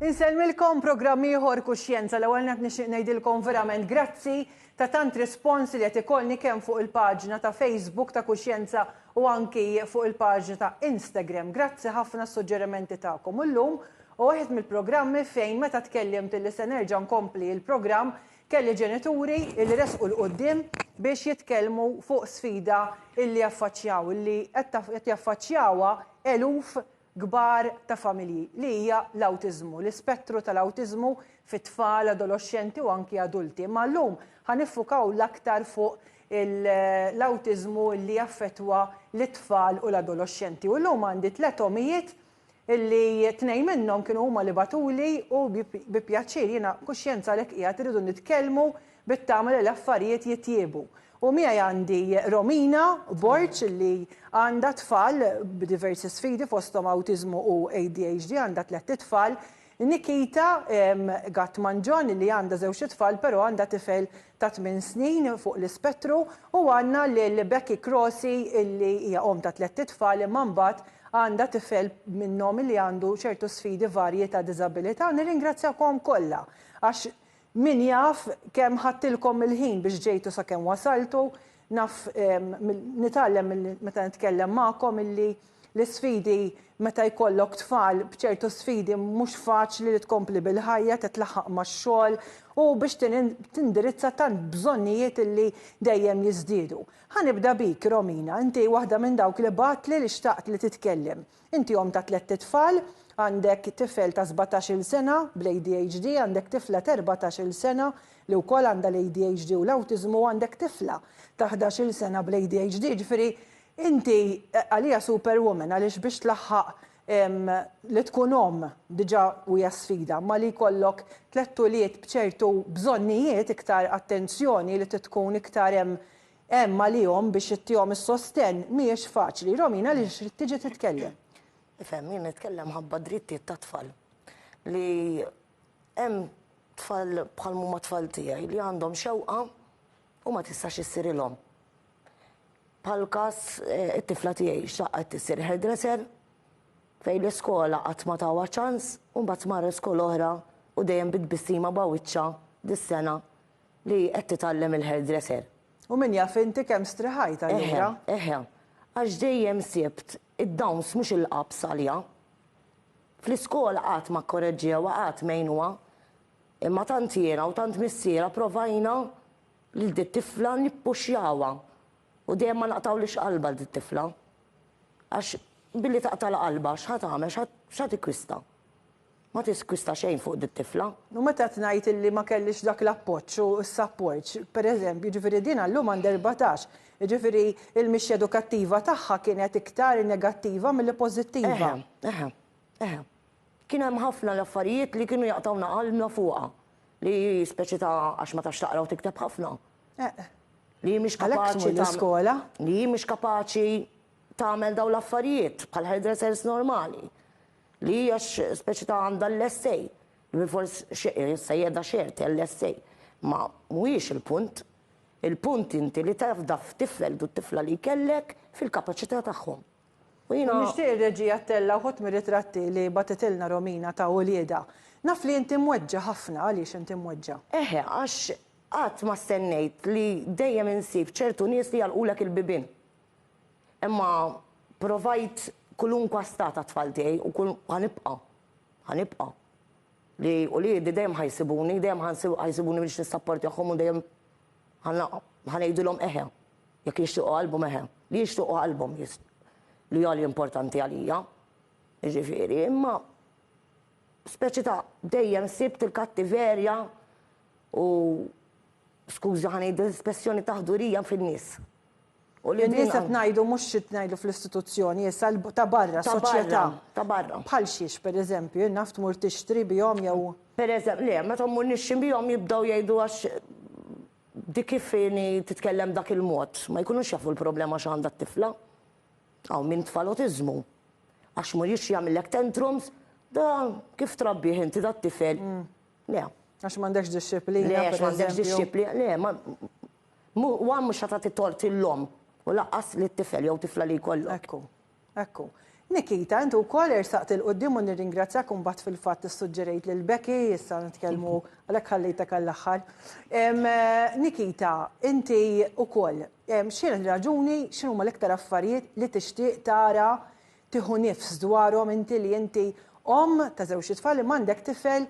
Inselmilkom programmi ieħor Kuxjenza l-ewwel qed nixtieq ngħidilkom verament grazzi ta' tant respons li qed ikollni kemm fuq il-paġna ta' Facebook ta' Kuxjenza u anki fuq il-paġna ta' Instagram. Grazzi ħafna s-suġġerimenti tagħkom. Illum waħed mill-programmi fejn meta tkellimt li se nerġa' nkompli il-programm kelli ġenituri li resqu l-qudiem biex jitkellmu fuq sfida illi jaffaċċjaw, illi qed jaffaċċjawha eluf kbar ta' familji li hija l-awtiżmu, l-ispettru tal-awtiżmu fit-tfal, adolescenti u anki adulti. Ma llum ħaniffukaw l-aktar fuq l-awtiżmu li jaffettwa l-tfal u l-adolescenti. U llum għandi 3 omijiet illi 2 minnhom kienu huma li batuli u bi pjaċir jiena kuxjenza lek qiegħed iridu nitkellmu bit-tagħmel l-affarijiet jittiebu. U miegħi għandi Romina Borċ li għandha tfal b'diversi sfidi fosthom awtiżmu u ADHD, għandha 3 tfal. Nikita Gatmanġon li għandha 2 tfal, però għandha tifel ta' 8 snin fuq l-ispettru u għandna lil Becky Crossi li hija ta' 3 tfal imma mbagħad għandha tifel minnhom li għandu ċertu sfidi varji ta' diżabilità. Nirringrazzjakom kollha għax min jaf kemm ħadtilkom il-ħin biex ġejtu sakemm wasaltu, naf nitgħallem meta nitkellem magħkom illi l-isfidi meta jkollok tfal b'ċertu sfidi mhux faċli li tkompli bil-ħajja titlaħħaq max-xogħol u biex tindirizza tant bżonnijiet illi dejjem jiżdiedu. Ħanibda bik, Romina, inti waħda minn dawk li batli li xtaqt li titkellem. Inti ta' 3 tfal, għandek tifel ta' 17-il sena bl-ADHD, għandek tifla ta' 14-il sena li wkoll għandha l-ADHD u l-awtiżmu, għandek tifla ta' 11-il sena bl-ADHD, ġifieri inti għalija superwoman għaliex biex tlaħħaq li tkun diġà hija sfida, ma li jkollok 3 tuliet b'ċertu bżonnijiet iktar attenzjoni li tkun iktar hemm għalihom biex ittihom is-sostenn mhijiex faċli. Romina li tiġi titkellem. Ifhem, jien nitkellem ħabba drittijiet ta' tfal. Li hemm tfal bħal huma tfal tiegħi li għandhom xewqa u ma tistax issirilhom. Bħal każ it-tifla tiegħi xaqqet issir hairdresser fejn l-iskola qatt ma tawha ċans u mbagħad marret skola oħra u dejjem bitbissima bawiċċa dis-sena li qed titgħallem il-hairdresser. U min jaf inti kemm striħajt allura? Eħe, għax dejjem siebt id-dawns mhux il-qabs għalija. Fl-iskola qatt ma kkoreġġiha u qatt mejnuha, imma tant jiena u tant missiera provajna lil dit tifla nippuxjawha u dejjem ma naqtawlix qalba dit tifla. Għax billi taqtal qalba x'ħad tagħmel x'ħad tikkwista. Ma tiskwista xejn fuq dit tifla. U meta tngħid illi ma kellix dak l-appoġġ u s-sapport, pereżempju, ġifieri din llum għandha 14, ġifieri il-mixja edukattiva tagħha kienet iktar negattiva milli pożittiva. Eħe. Kien hemm ħafna l-affarijiet li kienu jaqtawna qalbna fuqha li speċi ta' għax ma tax taqra u tikteb ħafna. Li mhix kapaċi l-iskola. Li mhix kapaċi tagħmel dawn l-affarijiet bħal hairdressers normali. Li għax speċi ta' għandha l-essej, li forsi sejjeda xerti l-essej. Ma mhuwiex il-punt. Il-punt inti li tafda f'tifel du t-tifla li kellek fil-kapaċità tagħhom. Nixtieq ir-reġija Tella uħud mir-ritratti li batitilna Romina ta' Ulieda. Naf li inti mweġġa ħafna, għaliex inti mweġġa? Eħe, għax qatt ma stennejt li dejjem insib ċertu nies li jgħalqulek il-bibien. Imma provajt kulunkwa stata tfal tiegħi u ħanibqa'. Li Uliedi dejjem ħajsibuni, dejjem ħajsibuni biex nissapportihom u dejjem ħanejdulhom eħe. Jekk jixtiequ qalbhom eħe. Li jixtiequ qalbhom li għali importanti għalija. Ġifieri, imma speċi ta' dejjem sibt il-kattiverja u skużi ħanejd l-espressjoni ta' ħdurija fin-nies. Nies qed ngħidu mhux xi ngħidu fl-istituzzjoni, issa ta' barra, soċjetà. Ta' barra. Bħal xiex, pereżempju, naf tmur tixtri bihom jew. Pereżempju, le, meta mmur nixtri bihom jibdew jgħidu għax dik kif titkellem dak il-mod, ma jkunux jafu l-problema x'għandha t-tifla. Hawn min tfal autiżmu. Għax mhuriex jagħmellek tantrums, da kif trabbih inti dat tifel. Le. Għax m'għandekx disċiplina. Le, għax m'għandekx disċiplina. Le, ma mhux ħadd tagħti tort il-lom. U laqqas li t-tifel jew tifla li jkollok. Ekku. Nikita, intu wkoll irsaqt il-qudiem u nirringrazzjak u mbagħad fil-fatt issuġġerejt lil Becky, issa nitkellmu għalhekk ħallejtek għall-aħħar. Nikita, inti wkoll x'inhi l-raġuni x'inhuma l-iktar affarijiet li tixtieq tara tieħu nifs dwarhom inti li inti ta' żewġ tfal li m'għandek tifel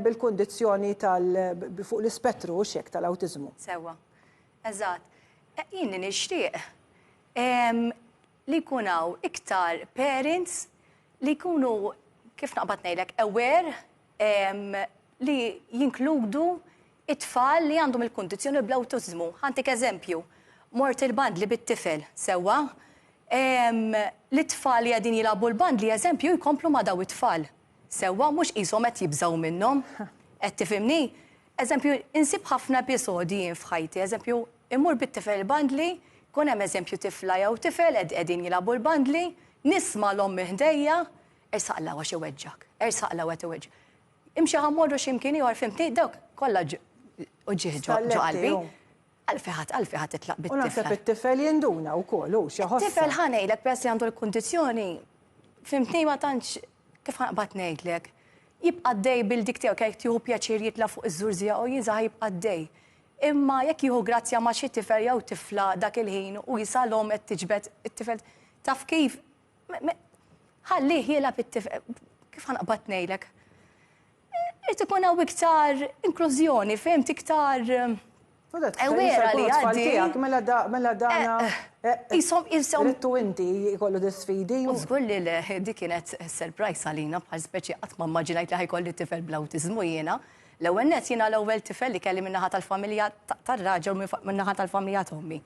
bil-kundizzjoni fuq l-ispettru u xek tal-awtiżmu. Sewa, eżatt. Jien nixtieq li jkun hawn iktar parents li jkunu kif naqbad ngħidlek aware li jinkludu it-tfal li għandhom il-kundizzjoni bl-awtiżmu. Ħantik eżempju, mort il-bandli bit-tifel sewwa, l-tfal li għadin jilagħbu l-bandli eżempju jkomplu ma' daw it-tfal. Sewwa mhux qishom qed jibżgħu minnhom. Qed tifhimni? Eżempju, insib ħafna episodji f'ħajti, eżempju, immur bit-tifel bandli, kun hemm eżempju tifla jew tifel qegħdin jilagħbu l-bandli, nisma' l-omm ħdejja, ersaqla għax iweġġak, ersaqla għet iweġġak. Imxi ħammorru x'imkien ieħor fimtni dawk kollha ġieħ ġo qalbi. Għalfiħat titlaq bit-tifel. U naħseb it-tifel jinduna wkoll hu xi ħossa. Tifel ħanejlek peress għandu l-kundizzjoni, fimtni ma tantx kif ħanqbad ngħidlek. Jibqa' dej bil-dik tiegħu kif tieħu pjaċir jitla' fuq iż-żurżija u jiżgħa jibqa' dej. Imma jekk jieħu grazzja ma' xi tifel jew tifla dak il-ħin u jisalhom qed tiġbed it-tifel taf kif ħallih jilgħab it-tifel kif ħanqbad ngħidlek. Irid ikun hawn iktar inklużjoni, fimt iktar aware li għaddi. Mela dana. Isom. Rittu inti jkollu d-sfidi. Żgur li dik kienet surprise għalina bħal speċi qatt ma mmaġinajt li ħajkolli tifel bl-awtiżmu jiena. L-ewwel nett jiena l-ewwel tifel li kelli min-naħa tal-familja tar-raġel min-naħa tal-familja tommi.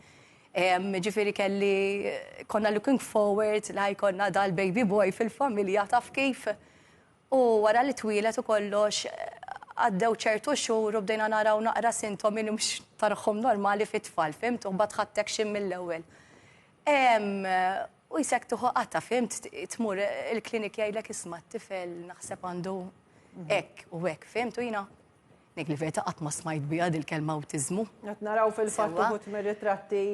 Ġifieri kelli konna looking forward li ħajkonna dal-baby boy fil-familja taf kif. U wara li twilet u kollox għaddew ċertu xhur u bdejna naraw naqra sintomi li mhux tarħhom normali fit-tfal, fimt, u mbagħad ħadtek xi mill-ewwel. U jsek tuħoqata, fimt, tmur il-klinik jgħidlek isma' t-tifel naħseb għandu hekk u hekk, fimt, u jiena nek li verta qatt ma smajt biha dil-kelma awtiżmu. Qed naraw fil-fatt uħud mir-ritratti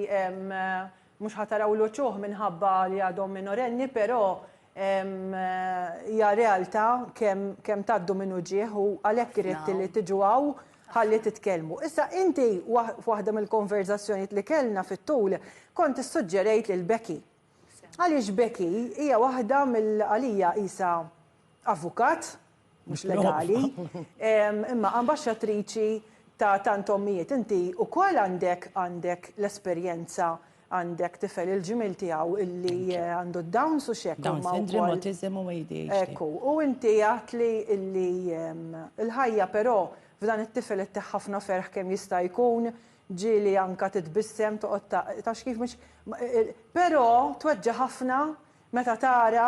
mhux ħataraw l-ċuħ minħabba li għadhom minorenni, però hija realtà kemm tgħaddu minnu ġieħ u għalhekk irrid li tiġu hawn ħalli titkellmu. Issa inti waħda mill-konverzazzjonijiet li kellna fit-tul kont issuġġerejt lil Becky. Għaliex Becky hija waħda mill-għalija isa avukat, mhux legali, imma ambaxxatriċi ta' tant ommijiet. Inti wkoll għandek l-esperjenza għandek tifel il-ġimil tiegħu illi għandu Downs u xekk. Down syndrome, autism u ADHD. Ekku, u inti għatli illi il-ħajja però f'dan it-tifel itteħ ħafna ferħ kemm jista' jkun, ġieli anka titbissem toqgħod tax kif mhux. Però tweġġa' ħafna meta tara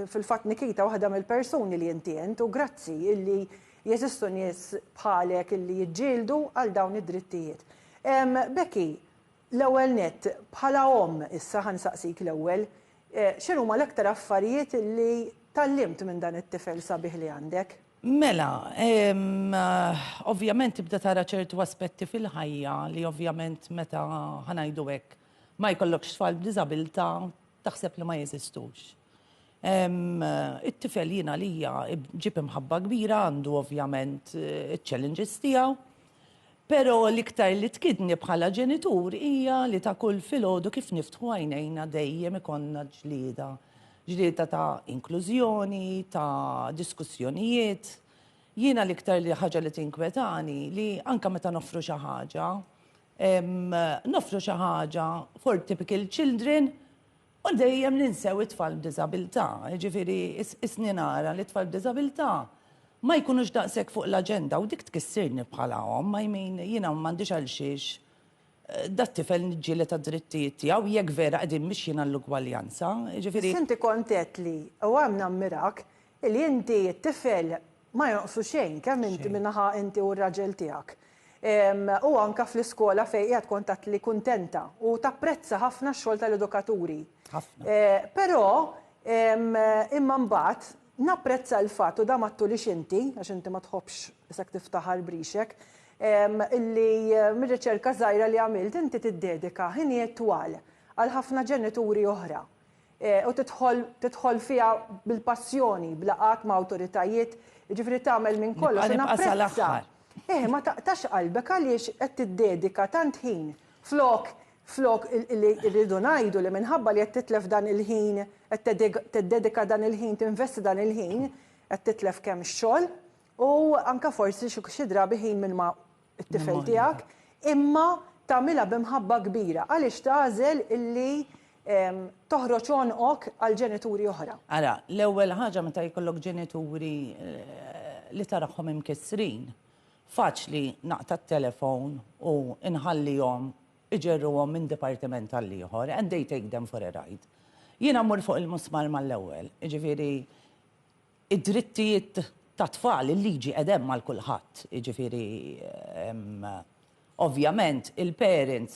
fil-fatt Nikita waħda mill-persuni li inti u grazzi illi jeżistu nies bħalek illi jiġġieldu għal dawn id-drittijiet. Becky, l-ewwel nett bħala issa ħansaqsik l-ewwel, x'inhuma l-aktar affarijiet illi tallimt minn dan it-tifel sabiħ li għandek? Mela, ovvjament tibda tara ċertu aspetti fil-ħajja li ovvjament meta ħanajdu hekk ma jkollokx tfal b'diżabilità taħseb li ma jeżistux. It-tifel jiena lija ġib imħabba kbira għandu ovvjament iċ-challenges tiegħu, però l-iktar li tkidni bħala ġenitur hija li ta' kull filgħodu kif niftħu għajnejna dejjem ikonna ġlieda ta' inklużjoni, ta' diskussjonijiet. Jiena l-iktar li ħaġa li tinkwetani li anke meta nofru xi ħaġa, nofru xi ħaġa for typical children u dejjem ninsew it-tfal b'diżabilità. Ġifieri isni nara li t-tfal b'diżabilità ma jkunux daqshekk fuq l-aġenda u dik tkissirni bħalahom, ma jmin jiena m'għandix għal xiex dat-tifel niġġieli ta' drittijiet tiegħu jekk vera qegħdin mixjin għall-ugwaljanza. Inti kontet li u għamna nammirak li inti t-tifel ma jonqsu xejn kemm inti minnaħa inti u r-raġel tiegħek. U anka fl-iskola fejn qiegħed kontat li kuntenta u tapprezza ħafna x-xogħol tal-edukaturi. Però imma mbagħad napprezza l-fatt u da ma ttulix inti għax inti ma tħobbx isek tiftaħar brixek illi mir-riċerka żgħira li għamilt inti tiddedika ħinijiet twal għal ħafna ġenituri oħra u tidħol fiha bil-passjoni, blaqat ma' awtoritajiet, ġifri tagħmel minn kollox. Nibqa' sal-aħħar. Ma taqtax qalbek għaliex qed tiddedika tant ħin flok li rridu ngħidu li minħabba li qed titlef dan il-ħin, qed tiddedika dan il-ħin, tinvesti dan il-ħin, qed titlef kemm ix-xogħol u anke forsi xi drabi ħin minn ma' t-tifel tiegħek, imma tagħmilha b'imħabba kbira għaliex tagħżel illi toħroġ onqok għal ġenituri oħra. Ara, l-ewwel ħaġa meta jkollok ġenituri li taraħħom imkissrin, faċli naqta' t-telefon u inħallihom iġerruhom minn dipartiment għal ieħor and they take them for a ride. Jiena mmur fuq il-musmar mal-ewwel, jiġifieri id-drittijiet ta' tfal il-liġi qedem mal kulħadd, jiġifieri ovvjament il-parents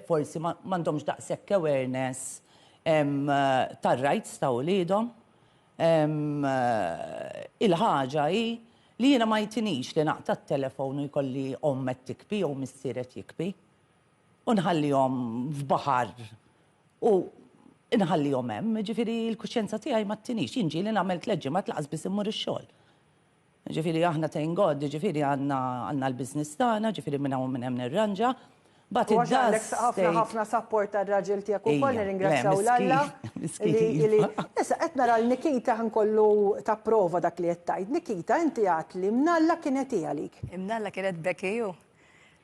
forsi m'għandhomx daqshekk awareness tar-rights ta' wliedhom. Il-ħaġa hi li jiena ma jtinix li naqta' t-telefon u jkolli omm qed tikbi jew missier qed jikbi u nħallihom f'baħar u nħallihom hemm, ġifieri l-kuxjenza tiegħi ma ttinix, jinġi li nagħmel tleġġi ma tlaqas biss immur ix-xogħol. Ġifieri aħna thank God, ġifieri għandna l-business tagħna, ġifieri minn hawn minn hemm nirranġa. But it does ħafna support tar-raġel tiegħek ukoll nirringrazzjaw l-Alla. Issa qed nara l-Nikita ħankollu tapprova dak li qed tgħid. Nikita inti għatli mnalla kienet hi għalik. Imnalla kienet Becky.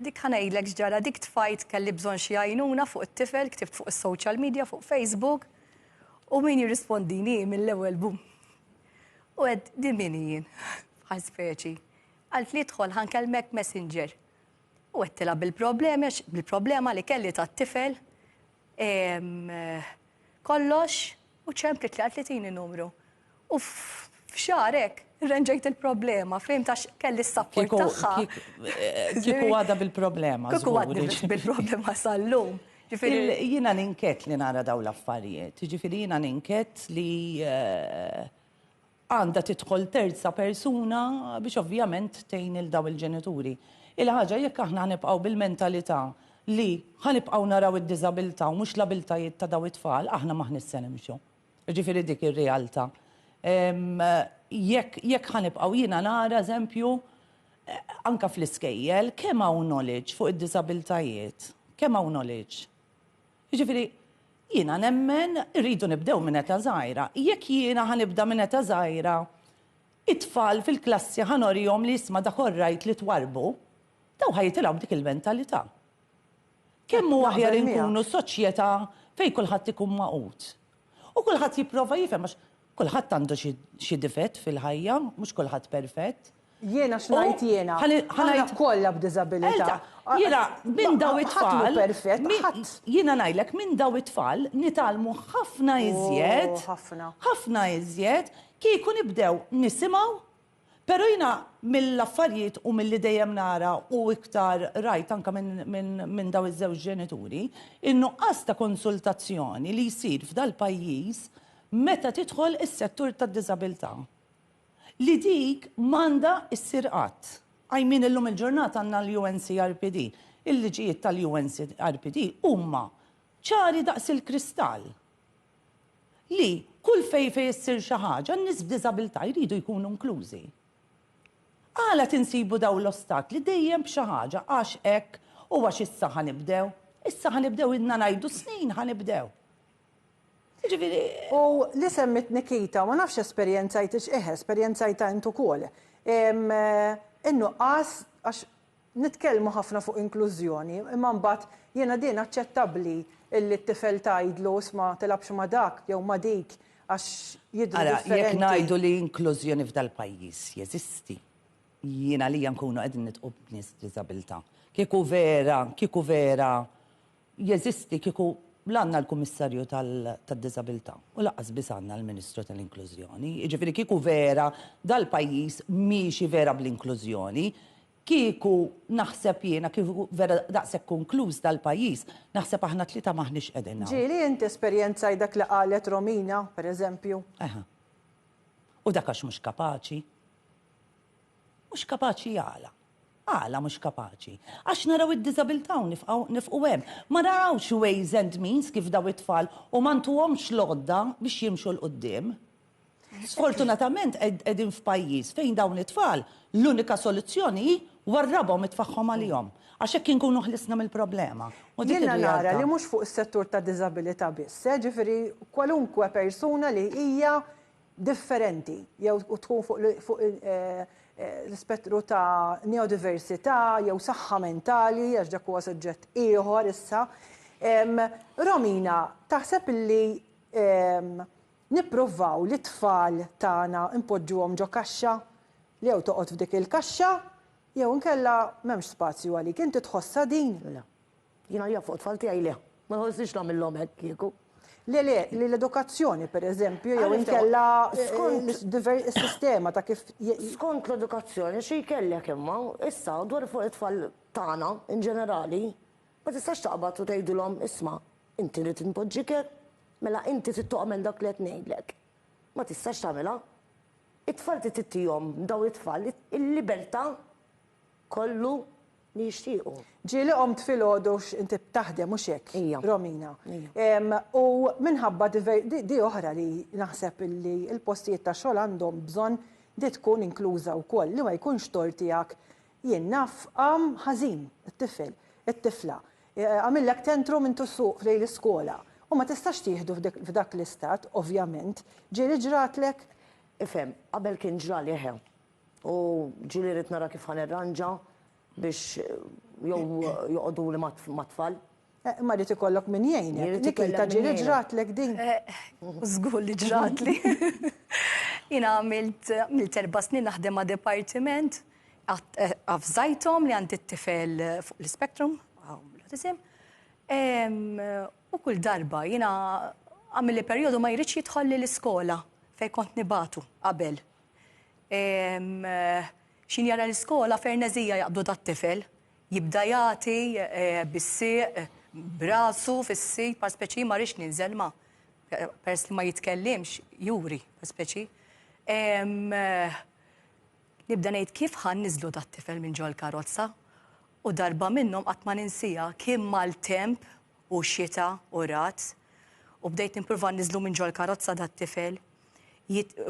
Dik ħanejlek ġara dik tfajt kelli bżonn xi għajnuna fuq it-tifel, ktibt fuq is-social media, fuq Facebook u min jirrispondini mill-ewwel bum. U għed din min jien. Speċi. Għalt li tħol ħankellmek Messenger. U għettila bil-problema li kelli ta' t-tifel kollox u ċemplit li għalt li tini numru. U f'xarek renġajt il-problema, fim tax kelli s-support taħħa. Kiku għada bil-problema. Kiku għadni bil-problema sal-lum. Jina ninket li nara daw l-affarijiet. Ġifiri jina ninket li għanda tidħol terza persuna biex ovvjament tgħin il-daw il-ġenituri. Il-ħaġa jekk aħna ħanibqgħu bil-mentalità li ħanibqgħu naraw id-diżabilità u mhux l-abiltajiet ta' daw it-tfal, aħna ma ħnissa nimxu. Ġifieri dik ir-realtà. Jekk ħanibqgħu jiena nara eżempju anke fl-iskejjel kemm hawn knowledge fuq id-diżabiltajiet, kemm hawn knowledge. Jiġifieri jiena nemmen rridu nibdew minn eta żgħira. Jekk jiena ħanibda minn eta żgħira, it-tfal fil-klassi ħanorihom li jisma' dak rajt li twarbu, daw ħajtilgħu b'dik il-mentalità. Kemm hu aħjar inkunu soċjetà fejn kulħadd ikun maqut. U kulħadd jipprova jifhem għax kulħadd għandu xi difett fil-ħajja, mhux kulħadd perfett. Jiena x'ngħid jiena. Ħana kollha b'diżabilità. Jiena minn daw it-tfal. Perfett. Jiena ngħidlek minn daw it-tfal nitalmu ħafna iżjed. Ħafna iżjed kieku nibdew nisimgħu. Però jiena mill-affarijiet u milli dejjem nara u iktar rajt anke minn daw iż-żewġ ġenituri, in-nuqqas ta' konsultazzjoni li jsir f'dal pajjiż meta tidħol is-settur tad-diżabilità. Li dik manda issir qatt. Għajmin illum il-ġurnata għandna l-UNCRPD. Il-liġijiet tal-UNCRPD huma ċari daqs il-kristall. Li kull fejn issir xi ħaġa n-nies b'diżabilità jridu jkunu inklużi. Għala tinsibu daw l-ostakli dejjem b'xi ħaġa għax hekk u għax issa ħanibdew. Issa ħanibdew inna ngħidu snin ħanibdew. U li semmit Nikita, ma nafx esperjenzajta intu kol. Innuqqas, għax nitkellmu ħafna fuq inklużjoni, imma mbagħad jiena din aċċettabbli illi t-tifel tgħidlu ma tilabx ma dak jew ma dik għax jidru differenti. Jekk ngħidu li inklużjoni f'dal pajjiż jeżisti, jiena li nkunu qegħdin nitqu b'nies b'diżabilità. Kieku vera jeżisti kieku l-għanna l-Kummissarju tad-Disabilità u laqqas biss għandna l-Ministru tal-Inklużjoni. Jiġifieri kieku vera dal-pajjiż miexi vera bl-inklużjoni, kieku naħseb jiena kieku vera daqshekk konkluż dal-pajjiż, naħseb aħna tlieta maħniex qegħdin. Ġieli inti esperjenzaj dak li qalet Romina, pereżempju. U dak għax mhux kapaċi. Mhux kapaċi jagħla. Għala mhux kapaċi. Għax naraw id-diżabilità u nifqu hemm. Ma narawx ways and means kif daw it-tfal u ma ntuhomx lodda biex jimxu l-qoddim. Sfortunatament qegħdin f'pajjiż fejn dawn it-tfal l-unika soluzzjoni warrabhom it-tfaħħom għalihom. Għax hekk inkunu ħlisna mill-problema. Jiena nara li mhux fuq is-settur ta' diżabilità biss, ġifieri kwalunkwe persuna li hija differenti jew tkun fuq l-ispettru ta' neodiversità jew saħħa mentali għax dak huwa suġġett ieħor issa. Romina, taħseb li nippruvaw li tfal tagħna impoġġuhom ġo kaxxa li jew toqgħod f'dik il-kaxxa jew inkella m'hemmx spazju għalik. Inti tħossha din? Le. Jiena li fuq tfal tiegħi le. Ma nħossix nagħmilhom hekk kieku. Le, l-edukazzjoni pereżempju jew inkella is-sistema ta' kif. Skont l-edukazzjoni xi jkellek imma, issa dwar fuq it-tfal tagħna in ġenerali, ma tistax taqbad u tgħidulhom isma' inti rid inpoġġik hekk, mela inti trid tagħmel dak li qed ngħidlek. Ma tistax tagħmilha. It-tfal trid tittihom daw it-tfal il-libertà kollu li jixtiequ. Ġieli qomt filgħodu inti btaħdem mhux hekk, Romina. U minħabba di oħra li naħseb li l-postijiet ta' xogħol għandhom bżonn di tkun inkluża wkoll li ma jkunx tort tiegħek jien naf ħażin it-tifel, it-tifla. Għamillek tentrum intu suq fej l-iskola. U ma tistax tieħdu f'dak l-istat, ovvjament. Ġieli ġratlek? Ifhem, qabel kien ġrali ħew. U ġieli rrid nara kif ħanerranġa biex jew joqogħdu li ma' tfal. Ma rrid ikollok min jgħinek. Nikita ġieli ġratlek din. Żgur li ġratli. Jiena għamilt 4 snin naħdem ma' departiment għafżajthom li għandi t-tifel fuq l-spektrum, l-autism. U kull darba jiena għamil li perjodu ma jridx jidħol li l-iskola fejn kont nibatu qabel. Xin jara l-iskola fernezija jaqbdu dat-tifel, jibda jagħti bis-sieq, brasu fis-sieq, par speċi ma rridx ninżel ma' pers li ma jitkellimx, juri, par speċi. Nibda ngħid kif ħan niżlu dat-tifel minn ġol karozza u darba minnhom qatt ma ninsija kien mal-temp u xita u rat u bdejt nippruva niżlu minn ġol karozza dat-tifel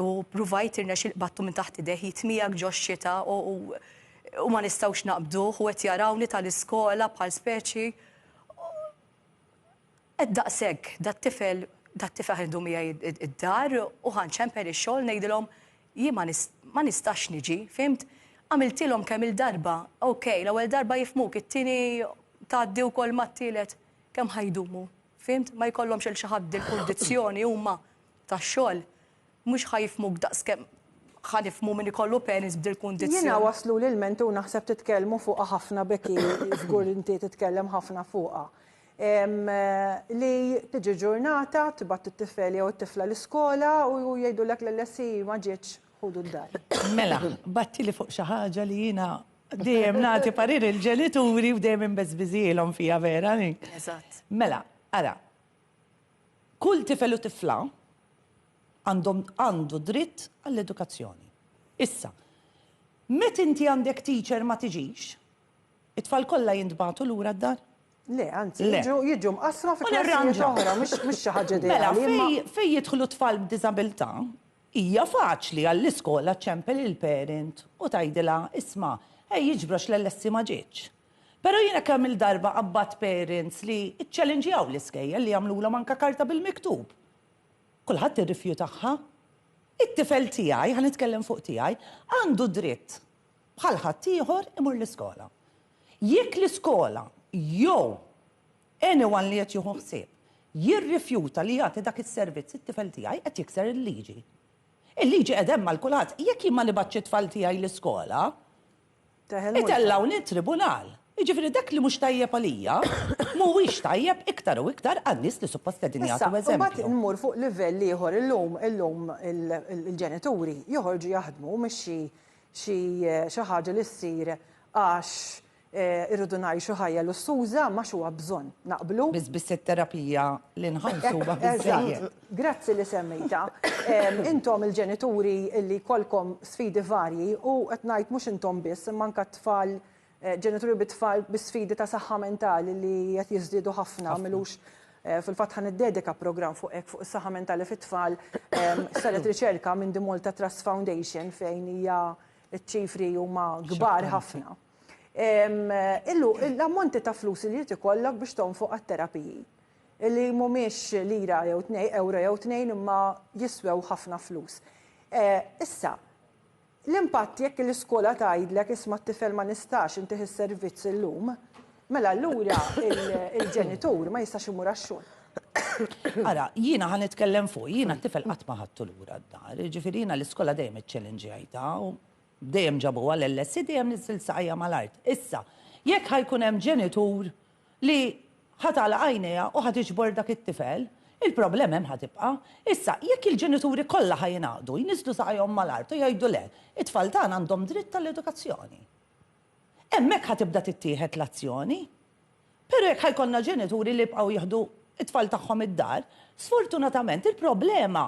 u provajt irnex il-battu minn taħt ideh jitmijak ġo x-xita u ma nistawx naqbduh u qed jarawni tal-iskola bħal speċi. Daqshekk dat-tifel ħidu miegħi id-dar u ħanċemper ix-xogħol ngħidilhom jien ma nistax niġi, fimt? Għamiltilhom kemm il-darba, okej, l-ewwel darba jifmuk, it-tieni tgħaddi wkoll mat-tielet kemm ħajdumu, fimt? Ma jkollhomx il xi ħadd il-kundizzjoni huma tax-xogħol. Mhux ħajfmuk daqskemm ħanifmu min ikollu penis b'dil kundizzjoni. Jiena waslu l-ilment u naħseb titkellmu fuqha ħafna bekki, żgur inti titkellem ħafna fuqha. Li tiġi ġurnata, tibgħat it-tifel jew it-tifla l-iskola u jgħidulek l-lessi ma ġietx ħudu d-dar. Mela, batti li fuq xi ħaġa li jiena dejjem nagħti parir il-ġenituri u dejjem inbeżbiżielhom fiha vera. Eżatt. Mela, ara, kull tifel u tifla għandu dritt għall-edukazzjoni. Issa, met inti għandek teacher ma tiġix, it-tfal kollha jintbagħtu lura d-dar? Le, anzi, jiġu mqasra fi klassijiet oħra, mhux xi ħaġa Mela, fejn jidħlu tfal b'diżabilità, hija faċli għall-iskola ċempel il-parent u tgħidilha isma' jiġbrox l-lessi ma ġietx. Però jiena kemm il-darba qabbat parents li iċċellenġjaw l-iskejjel li jagħmlulhom anke karta bil-miktub. Kulħadd irrifjutaħħa. It-tifel tiegħi, ħa nitkellem fuq tiegħi, għandu dritt bħal ħadd ieħor imur l-iskola. Jekk l-iskola jew anyone li qed jieħu ħsieb jirrifjuta li jagħti dak is-servizz it-tifel tiegħi qed jikser il-liġi. Il-liġi qed hemm għal kulħadd, jekk jien ma nibaċċi it-tfal tiegħi l-iskola, itellawni t-tribunal. Jiġifieri dak li mhux tajjeb għalija, mhuwiex tajjeb iktar u iktar għan-nies li suppost qegħdin jagħtu eżempju. Mbagħad nmur fuq livell ieħor illum il-ġenituri joħorġu jaħdmu mhix xi ħaġa li ssir għax irridu ngħixu ħajja lussuża ma huwa bżonn naqblu. Biss it-terapija li nħallsuha biżżejjed. Grazzi li semmejta. Intom il-ġenituri li kolkom sfidi varji u qed ngħid mhux intom biss imma anke tfal ġenituri bit-tfal bis-sfidi ta' saħħa mentali li qed jiżdiedu ħafna milux fil-fatt ħan id-dedika program fuq is-saħħa mentali fit-tfal saret riċerka minn The Malta Trust Foundation fejn hija ċ-ċifri huma kbar ħafna. Illu l-ammonti ta' flus li jrid ikollok biex tonfoq għat-terapiji li mhumiex lira jew euro jew tnejn imma jiswew ħafna flus. Issa, l-impatt jekk l-iskola tgħidlek isma' t-tifel ma nistax intih is-servizz illum, mela allura il-ġenitur ma jistax imur għax-xogħol. Ara, jiena ħan nitkellem fuq, jiena t-tifel qatt ma ħadtu lura d-dar, ġifieri jiena l-iskola dejjem iċ-challenge u dejjem ġabu għal-LSI, dejjem nisil saqajja mal-art. Issa, jekk ħajkun hemm ġenitur li ħatala għajnejha u ħad iġbor dak it-tifel, il-problem hemm ħatibqa'. Issa, jekk il-ġenituri kollha ħajingħaqdu, jniżlu saqajhom mal-art u jgħidu le, it-tfal tagħna għandhom dritt tal-edukazzjoni. Hemmhekk ħatibda tittieħed l-azzjoni. Però jekk ħajkollna ġenituri li jibqgħu jieħdu it-tfal tagħhom id-dar, sfortunatament il-problema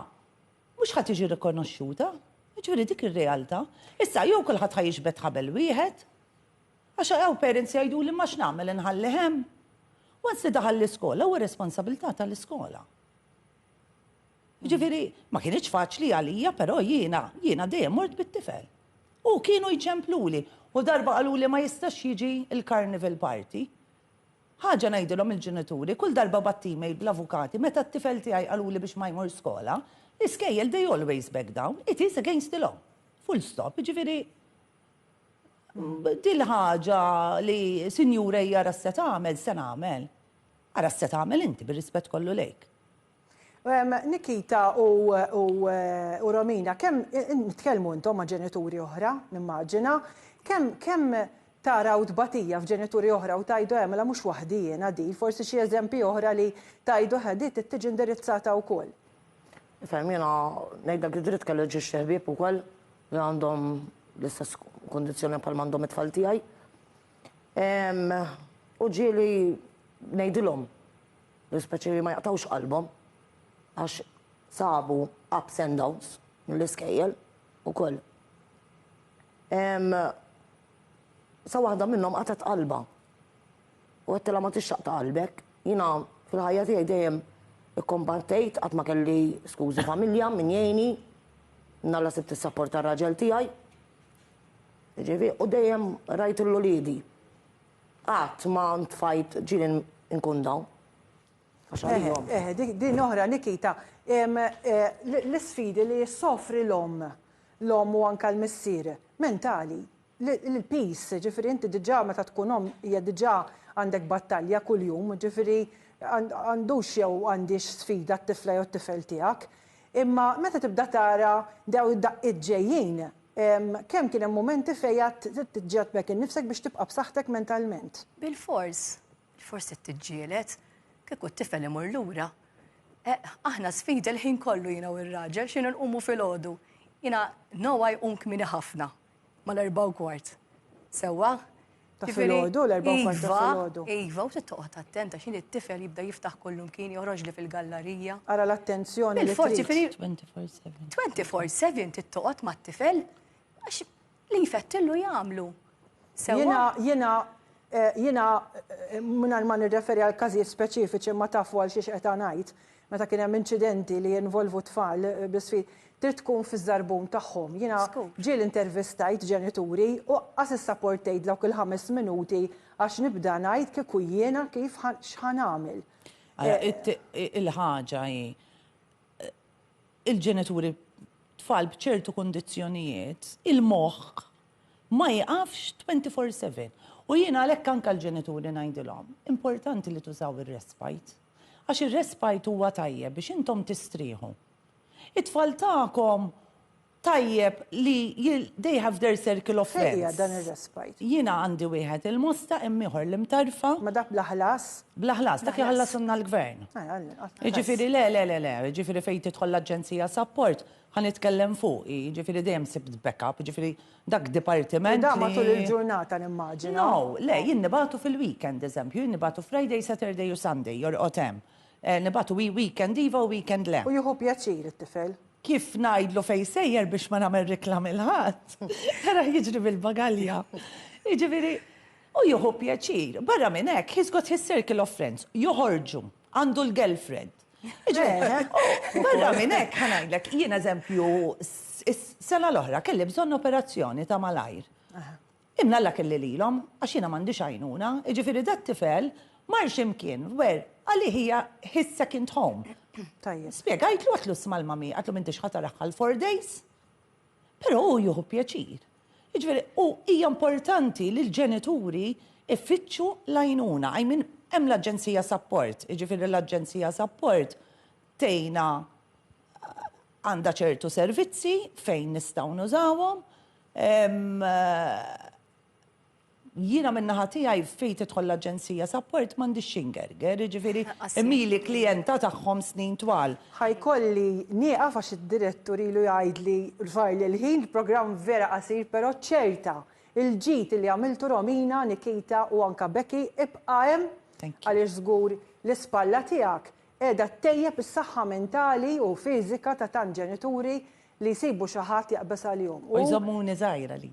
mhux ħadd tiġi rikonoxxuta. Ġifieri dik ir-realtà. Issa jew kulħadd ħajixbed ħabel wieħed, għax hawn parents jgħidu li ma x'nagħmel inħalli hemm. Once li daħal l-iskola huwa responsabilità tal-iskola. Ġifieri ma kienx faċli għalija, però jiena dejjem mort bit-tifel. U kienu jċempluli u darba qaluli ma jistax jiġi il-carnival party. Ħaġa ngħidilhom il-ġenituri, kull darba bat-email bl-avukati meta t-tifel tiegħi qaluli biex ma jmur skola, iskejjel they always back down. It is against the law. Full stop. Ġifieri dil ħaġa li sinjura hija se tagħmel se nagħmel. Ara se tagħmel inti bir-rispett kollu lejk. Nikita u Romina, kemm nitkellmu intom ma' ġenituri oħra, nimmaġina, kemm taraw tbatija f'ġenituri oħra u tajdu mela mhux waħdina di, forsi xi eżempji oħra li tajdu ħedit tiġi indirizzata wkoll. Fermina, ngħidlek id-dritt kellu ġi xeħbieb ukoll li għandhom l-istess kondizzjoni bħal m'għandhom it-tfal tiegħi. U ġieli ngħidilhom li speċi ma jaqtawx qalbhom għax sabu ups and downs mill-iskejjel ukoll. Sa waħda minnhom qatet qalba. U għedtilha ma tixtaq qalbek. Jiena fil-ħajja tiegħi dejjem ikkombattejt qatt ma kelli skużi familja min jgħinni, nalla sibt is-sapport tar-raġel tiegħi. Ġifieri u dejjem rajt il-lulidi. Qatt ma ntfajt ġieli nkun dawn. Din oħra Nikita, l-isfidi li jissofri l-om u anke l-missier mentali, l-peace, ġifieri inti diġà meta tkun om hija diġà għandek battalja kuljum, ġifieri għandux jew għandix sfida t-tifla jew t-tifel tiegħek. Imma meta tibda tara daw id-daqqiet ġejjin, kemm kien hemm momenti fejn tiġġieled innifsek biex tibqa' b'saħħtek mentalment? Bil-fors titġielet, kieku t-tifel imur lura. Aħna sfida l-ħin kollu jiena u r-raġel x'inhu nqumu filgħodu. Jiena nowa jqum kmieni ħafna mal-4:15. Sewwa? Ta' filgħodu l-4:15 ta' filgħodu. Iva, u tittoqgħod attenta x'in it-tifel jibda jiftaħ kollu mkien joħroġ li fil-gallerija. Ara l-attenzjoni li trid. 24/7. 24/7 tittoqgħod mat-tifel għax li jfettillu jagħmlu. Sewwa? Jiena mingħajr ma nirreferi għal każijiet speċifiċi ma tafu għal xiex qed ngħid, meta kien hemm inċidenti li jinvolvu tfal bl-isfid, trid tkun fiż-żarbun tagħhom. Jiena ġiel intervistajt ġenituri u assapportejt dawk il-5 minuti għax nibda ngħid kieku jiena kif x'ħan nagħmel. Il-ħaġa hi il-ġenituri tfal b'ċertu kondizzjonijiet, il-moħħ ma jqafx 24/7. U jiena għalhekk anke l-ġenituri ngħidilhom, importanti li tużaw ir-respite. Għax ir-respite huwa tajjeb biex intom tistrieħu. It-tfal tagħkom tajjeb li they have their circle of friends. Fejja dan ir-respite. Jiena għandi wieħed il-mosta hemm ieħor l-imtarfa. Ma dak bla-ħlas? Bla-ħlas, dak jħallasna l-gvern. Ġifieri le, ġifieri fejn tidħol l-Aġenzija Support ħanitkellem fuq, ġifieri dejjem sibt backup, ġifieri dak dipartiment. Da matul il-ġurnata nimmaġina. No, le, jien nibatu fil-weekend, eżempju, jien nibatu Friday, Saturday u Sunday, jorqot hemm. Nibatu weekend iva u weekend le. U jieħu pjaċir it-tifel. Kif ngħidlu fejn sejjer biex ma nagħmel riklam il-ħadd. Ara jiġri bil-bagalja. Jiġifieri, U juhu pjaċir. Barra minn hekk, he's got his circle of friends. Joħorġu, għandu l-girlfriend. Barra minn hekk ħanajdlek, jien eżempju, sena l-oħra kelli bżonn operazzjoni ta' malajr. Imna alla kelli lilhom, għax jiena m'għandix għajnuna, jiġifieri dat tifel marx imkien, għalli hija his second home. Tajjeb. Spiegajtlu għatlu smal-mami, għatlu m'intix ħataraħħal 4 days. Pero u juhu pjaċir. Jiġifieri, u hija importanti li l-ġenituri iffittxu l-għajnuna. Hemm l-Aġenzija Support, jiġifieri l-Aġenzija Support tejna għandha ċertu servizzi fejn nistgħu nużawhom. Jiena min-naħa tiegħi fejn tidħol l-Aġenzija Support m'għandix xingerger, jiġifieri mili klijenta tagħhom snin twal. Ħajkolli nieqaf għax id-direttur ilu jgħidli l-fajli l-ħin, il-programm vera qasir, però ċerta il-ġit li għamiltu Romina, Nikita u anka Becky ibqa' hemm għaliex żgur l-ispalla tiegħek qiegħda tejjeb is-saħħa mentali u fiżika ta' tant ġenituri li jsibu xi ħadd jaqbes għalihom. U jżommuni żgħira li.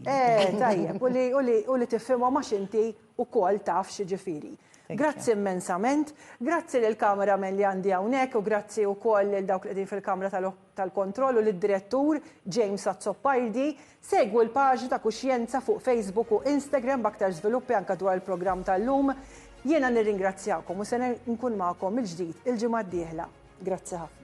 Tajjeb, u li tifhimhom għax inti wkoll taf x'jiġifieri. Grazzi immensament, grazzi lill kameramen li għandi hawnhekk u grazzi wkoll lil dawk li qegħdin fil-kamra tal-kontroll u lid-direttur James Azzoppardi. Segwu l-paġna ta' Kuxjenza fuq Facebook u Instagram b'aktar żviluppi anke dwar il-programm tal-lum. Jiena nirringrazzjakom u se nkun magħkom il-ġdid il-ġimgħa d-dieħla. Grazzi ħafna.